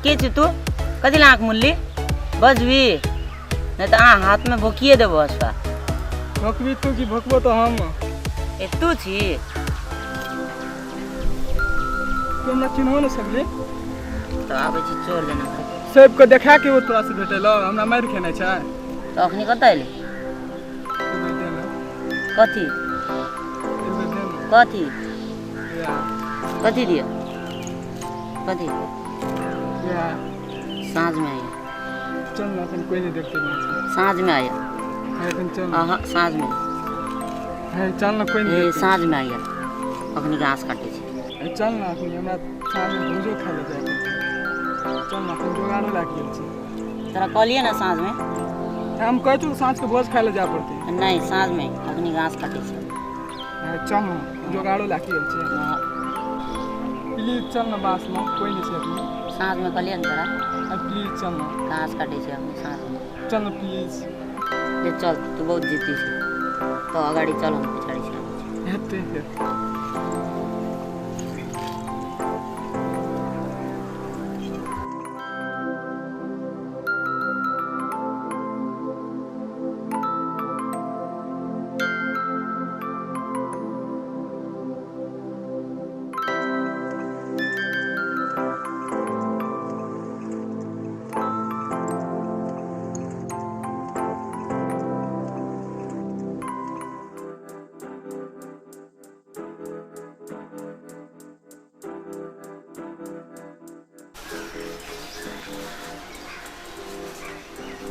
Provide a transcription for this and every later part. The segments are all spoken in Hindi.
के छु तू कथी लाख मुल्ली बजबी नहीं तो हाथ में भोकिए देबो असवा भोकबी तू की भोकबो तो हम ए तू छी तू हमरा चिन्हो न सकले तो आबे छी चोर जना सब को देखा के वो तोरा से भेटेलो हमरा मार खेना छै तो अखनी कत आइले कथी कथी कथी दियो कथी सांझ में आया चल ना अपन कोई नहीं देखते ना सांझ में आया है तुम चल हां सांझ में है चल ना कोई नहीं सांझ में आया अखनी घास काटे छी चल ना अपन हमरा सांझ में भोजो खा ले जाए चल ना अपन जोगाड़ो लाग गेल छी तोरा कहलिए ना सांझ में हम कहतू सांझ के भोज खाए ले जा पड़ते नहीं सांझ में अखनी घास काटे छी चल ना जोगाड़ो लाग गेल छी प्लीज चल ना बास में कोई नहीं छै अपने सांझ में कहलिए ना तोरा प्लीज चल ना घास काटे छी हम सांझ में चल ना प्लीज ले चल तू बहुत जीती छी तो अगाड़ी चल हम पछाड़ी छी हेते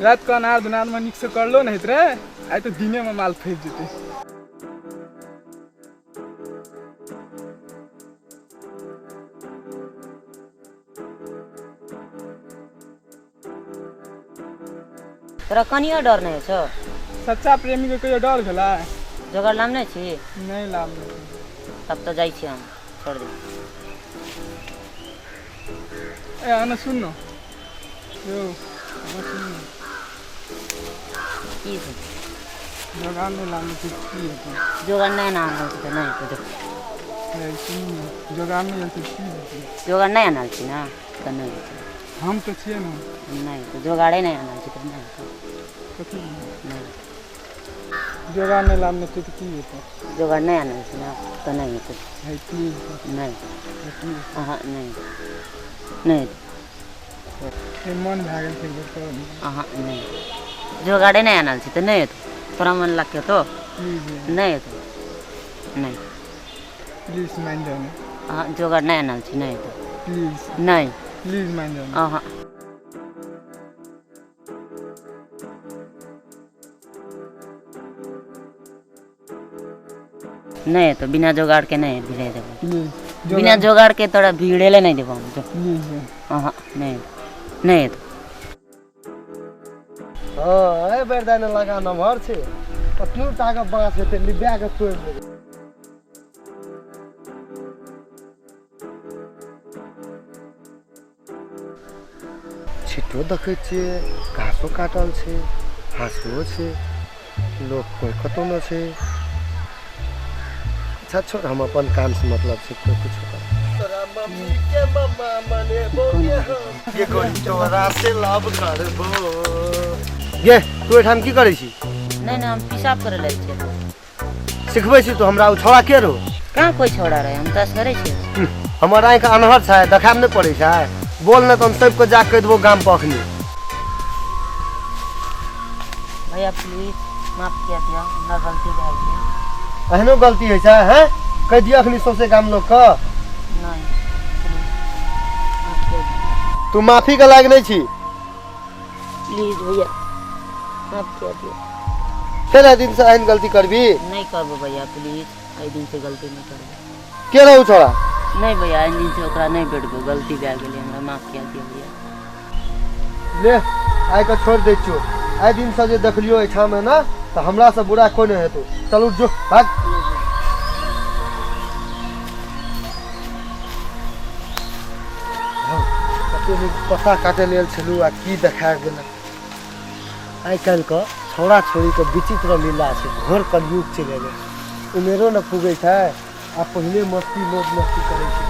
रात का अनार दुनार में निक से कर लो नहीं रे आई तो दिने में माल फैस जेते तोरा कनियो डर नहीं छो सच्चा प्रेमी के कोई डर भेला जोगाड़ लाम नहीं छी नहीं लाभ तब तो जाई छी हम छोड़ दे ए आना सुन न यो आना सुन न की छै जोगाड़ नहीं लाम की है जोगाड़ नहीं ना आनल छी तो नहीं तो ए सुन न जोगाड़ नहीं है तो की है जोगाड़ नहीं आनल छी ना तो नहीं हम तो छिए न नहीं तो जोगाड़े नहीं आनल छी तो नहीं कथी नहीं जोगाड़ नहीं लाम तो की है जोगाड़ नहीं आनल छी ना तो नहीं तो है प्लीज नहीं हां नहीं नहीं ए मन भागल फिर बता हां नहीं जोगाड़े नहीं आनल छी तो नहीं तोरा मन लग के तो प्लीज नहीं तो नहीं प्लीज मान जाओ हां जोगाड़ नहीं आनल छी नहीं तो प्लीज नहीं प्लीज मान जाओ हां नहीं तो बिना जोगाड़ के नहीं भिड़े देबो बिना जोगाड़ के तोरा भिड़ेले नहीं देबो हम तो हां नहीं नहीं तो हां ए बेरदान लगा नम्हर छे कतनु टाका बाँच हेते लिब्या के तोड़ देबे छिटो देखे छे घासो काटल छे हासो छे लोग कोई कतो न छे अच्छा छोड़ हम अपन काम से मतलब से कोई कुछ तोरा मम्मी के मम्मा मने बोगे ये कोन तोरा से लाभ करबो ये तू एठाम की करै छी नहीं ना हम पेशाब करे ले छी सिखबै छी तो हमरा उ छोड़ा के रो कहां कोई छोड़ा रहे हम दस करे छी हमर आंख अनहर छै देखाम नहीं पड़े छै बोल न तो हम सबको जा के देबो गाम पखनी भैया प्लीज माफ किया दिया हमरा गलती भए गेलै अहनो गलती है छै हैं कह दिया अखनी सौसे गाम लोग का नहीं माफ कर दिया तू माफी के लायक नहीं छी प्लीज भैया माफ कर दिया तेरा दिन से एहन गलती करबी नहीं करबो भैया प्लीज आई दिन से गलती नहीं करबो के रहू छोड़ा नहीं भैया आई दिन से ओकरा नहीं बैठबो गलती भए गेलै हमरा माफ कर दिया भैया ले आइ के छोड़ दे छियो आई दिन से जे देखलियो एठा में ना तो हमरा से बुरा कोई नहीं हेतौ चल उठ जो भाग पता काटे लेल छलू आ की देखा गेल आई काल्हि के छौड़ा छोड़ी के विचित्र लीला छै घोर कलयुग चलि गेलै उमेरो न पुगे छै आ पहिले मस्ती मौज मस्ती करे छै